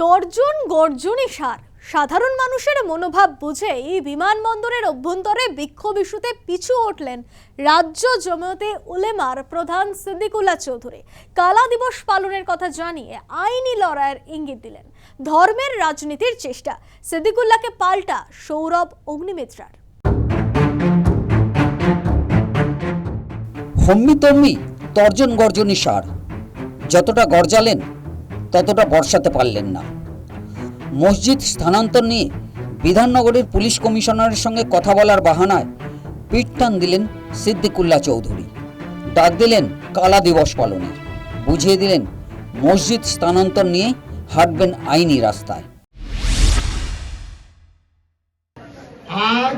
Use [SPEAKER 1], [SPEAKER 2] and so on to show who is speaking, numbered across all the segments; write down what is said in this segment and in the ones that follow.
[SPEAKER 1] তর্জন গর্জনই সার। সাধারণ মানুষের মনোভাব বুঝেই বিমানবন্দরের অভ্যন্তরে বিক্ষোভ ইস্যুতে পিছু উঠলেন রাজ্য জমিয়তে উলেমার প্রধান সিদ্দিকুল্লাহ চৌধুরী। কালা দিবস পালনের কথা জানিয়ে আইনি লড়াইয়ের ইঙ্গিত দিলেন। ধর্মের রাজনীতির চেষ্টা, সিদ্দিকুল্লাহকে পাল্টা সৌরভ অগ্নিমিত্রার।
[SPEAKER 2] হম্মি তম্মি তর্জন গর্জনই সার। যতটা গর্জালেন ততটা বর্ষাতে পারলেন না। মসজিদ স্থানান্তর নিয়ে বিধাননগরের পুলিশ কমিশনারের সঙ্গে কথা বলার বাহানায় পিঠ টান দিলেন সিদ্দিকুল্লাহ চৌধুরী। ডাক দিলেন কালা দিবস পালনের, বুঝিয়ে দিলেন মসজিদ স্থানান্তর নিয়ে হাঁটবেন আইনি রাস্তায়।
[SPEAKER 3] আজ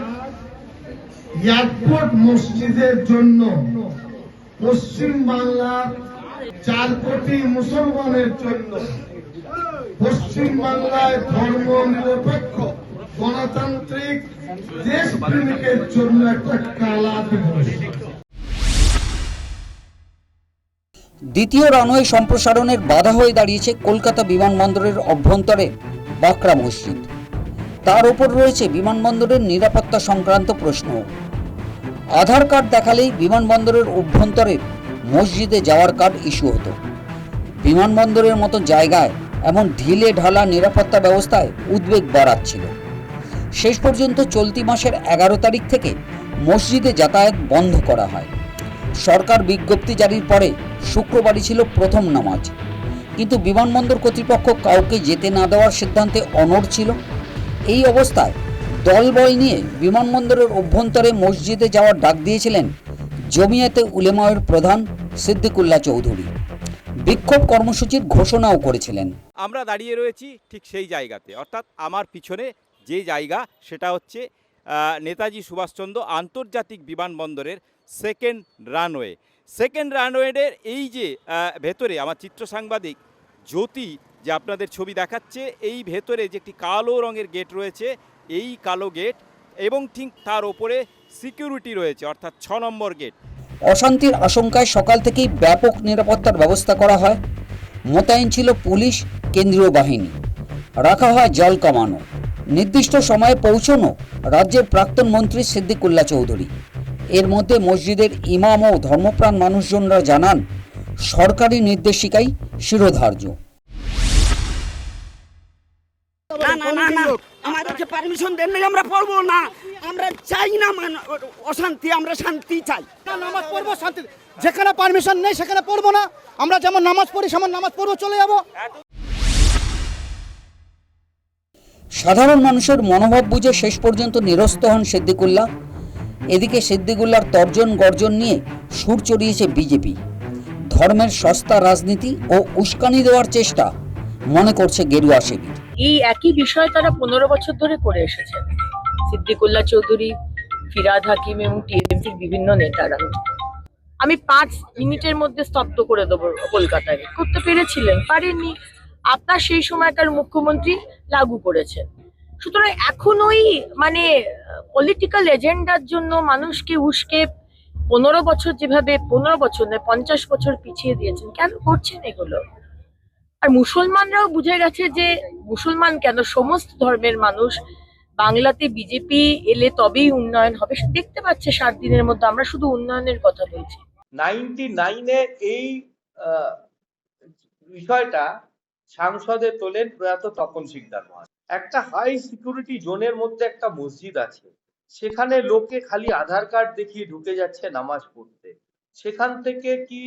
[SPEAKER 3] এয়ারপোর্ট মসজিদের জন্য পশ্চিম বাংলার 4 কোটি মুসলমানের জন্য, পশ্চিম বাংলায় ধর্ম নিরপেক্ষ গণতান্ত্রিক দেশপ্রেমিকের জন্য একটা কালা দিবস।
[SPEAKER 2] দ্বিতীয় রানওয়ে সম্প্রসারণের বাধা হয়ে দাঁড়িয়েছে কলকাতা বিমানবন্দরের অভ্যন্তরে বাকরা মসজিদ। তার উপর রয়েছে বিমানবন্দরের নিরাপত্তা সংক্রান্ত প্রশ্ন। আধার কার্ড দেখালেই বিমানবন্দরের অভ্যন্তরে মসজিদে যাওয়ার কার্ড ইস্যু হতো। বিমানবন্দরের মতো জায়গায় এমন ঢিলে ঢালা নিরাপত্তা ব্যবস্থায় উদ্বেগ বাড়াচ্ছিল। শেষ পর্যন্ত চলতি মাসের 11 তারিখ থেকে মসজিদে যাতায়াত বন্ধ করা হয়। সরকার বিজ্ঞপ্তি জারির পরে শুক্রবারই ছিল প্রথম নামাজ, কিন্তু বিমানবন্দর কর্তৃপক্ষ কাউকে যেতে না দেওয়ার সিদ্ধান্তে অনড় ছিল। এই অবস্থায় দলবল নিয়ে বিমানবন্দরের অভ্যন্তরে মসজিদে যাওয়ার ডাক দিয়েছিলেন জমিয়তে উলেমায়ের প্রধান সিদ্দিকুল্লাহ চৌধুরী। বিক্ষোভ কর্মসূচির ঘোষণাও করেছিলেন।
[SPEAKER 4] আমরা দাঁড়িয়ে রয়েছি ঠিক সেই জায়গাতে, অর্থাৎ আমার পিছনে যে জায়গা সেটা হচ্ছে নেতাজি সুভাষচন্দ্র আন্তর্জাতিক বিমানবন্দরের সেকেন্ড রানওয়ে। সেকেন্ড রানওয়ের এই যে ভেতরে আমার চিত্র সাংবাদিক জ্যোতি যে আপনাদের ছবি দেখাচ্ছে, এই ভেতরে যে একটি কালো রঙের গেট রয়েছে, এই কালো গেট এবং ঠিক তার ওপরে সিকিউরিটি রয়েছে, অর্থাৎ 6 নম্বর গেট।
[SPEAKER 2] অশান্তির আশঙ্কায় সকাল থেকেই ব্যাপক নিরাপত্তার ব্যবস্থা করা হয়। মোতায়েন ছিল পুলিশ, কেন্দ্রীয় বাহিনী, রাখা হয় জল কামানো। নির্দিষ্ট সময়ে পৌঁছানো রাজ্যের প্রাক্তন মন্ত্রী সিদ্দিকুল্লাহ চৌধুরী। এর মধ্যে মসজিদের ইমাম ও ধর্মপ্রাণ মানুষজনরা জানান সরকারি নির্দেশিকাই শিরোধার্য।
[SPEAKER 5] আমাদেরকে পারমিশন দেন নাই, আমরা পড়বো না, আমরা চাই না অশান্তি, আমরা শান্তি চাই।
[SPEAKER 6] নামাজ পড়বো শান্তি, যেখানে পারমিশন নেই সেখানে পড়বো না। আমরা যেমন নামাজ পড়ি সেমন নামাজ পড়বো, চলে যাবো।
[SPEAKER 2] সাধারণ মানুষের মনোভাব বুঝে শেষ পর্যন্ত নিরস্ত হন সিদ্দিকুল্লাহ। এদিকে সিদ্দিকুল্লাহর তর্জন গর্জন নিয়ে সুর চড়িয়েছে বিজেপি। ধর্মের সস্তা রাজনীতি ও উস্কানি দেওয়ার চেষ্টা মনে করছে গেরুয়া শিবির।
[SPEAKER 7] এই একই বিষয় তারা 15 বছর ধরে করে এসেছেন। সিদ্দিকুল্লাহ চৌধুরী, ফিরাদ হাকিম এবং টিএমসির বিভিন্ন নেতারা। আমি 5 মিনিটের মধ্যে স্তব্ধ করে দেবো কলকাতায়, করতে পেরেছিলেন, পারেননি। আপনার সেই সময়কার মুখ্যমন্ত্রী লাগু করেছেন। সুতরাং এখন ওই পলিটিক্যাল এজেন্ডার জন্য মানুষকে উস্কে 15 বছর, যেভাবে 15 বছর নয় 50 বছর পিছিয়ে দিয়েছেন, কেন করছেন এগুলো? আর মুসলমানরাও বুঝে গেছে যে মুসলমান কেন, সমস্ত ধর্মের মানুষ বাংলাতে বিজেপি এলে তবেই উন্নয়ন হবে। দেখতে পাচ্ছে 7 দিনের মধ্যে আমরা শুধু উন্নয়নের কথা বলছি।
[SPEAKER 8] 99-এ এই বিষয়টা সংসদে তোলেন প্রয়াত তপন শিকদার মহাশয়। একটা হাই সিকিউরিটি জোনের মধ্যে একটা মসজিদ আছে, সেখানে লোকে খালি আধার কার্ড দেখিয়ে ঢুকে যাচ্ছে নামাজ পড়তে। সেখান থেকে কি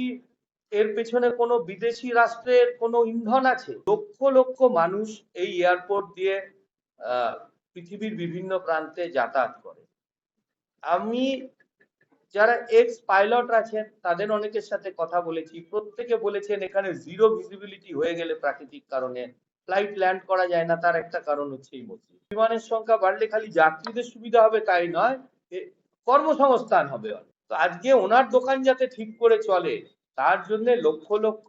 [SPEAKER 8] এর পেছনে কোনো বিদেশি রাষ্ট্রের কোনো ইন্ধন আছে? লক্ষ লক্ষ মানুষ এই এয়ারপোর্ট দিয়ে পৃথিবীর বিভিন্ন প্রান্তে যাতায়াত করে। আমি যারা এক্স পাইলট আছেন তাদের অনেকের সাথে কথা বলেছি, প্রত্যেকে বলেছেন এখানে জিরো ভিজিবিলিটি হয়ে গেলে প্রাকৃতিক কারণে ফ্লাইট ল্যান্ড করা যায় না, তার একটা কারণ হচ্ছে এই মসজিদ। বিমানের সংখ্যা বাড়লে খালি যাত্রীদের সুবিধা হবে তাই নয়, কর্মসংস্থান হবে। তো আজকে ওনার দোকান যাতে ঠিক করে চলে তার জন্য লক্ষ লক্ষ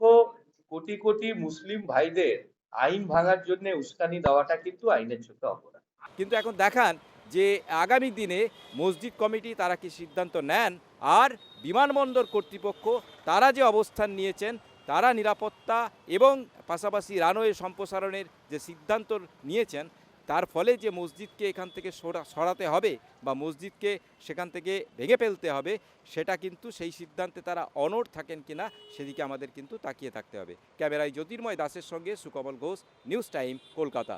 [SPEAKER 8] কোটি কোটি মুসলিম ভাইদের আইন ভাঙার জন্য উস্কানি দেওয়াটা কিন্তু আইনের চোখে অপরাধ।
[SPEAKER 4] কিন্তু এখন দেখান যে আগামী দিনে মসজিদ কমিটি তারা কি সিদ্ধান্ত নেন, আর বিমানবন্দর কর্তৃপক্ষ তারা যে অবস্থান নিয়েছেন তারা নিরাপত্তা এবং পাশাপাশি রানওয়ে সম্প্রসারণের যে সিদ্ধান্ত নিয়েছেন তার ফলে যে মসজিদকে এখান থেকে সরাতে হবে বা মসজিদকে সেখান থেকে ভেঙে ফেলতে হবে, সেটা কিন্তু সেই সিদ্ধান্তে তারা অনড় থাকেন কিনা সেদিকে আমাদের কিন্তু তাকিয়ে থাকতে হবে। ক্যামেরায় জ্যোতির্ময় দাসের সঙ্গে সুকমল ঘোষ, নিউজ টাইম, কলকাতা।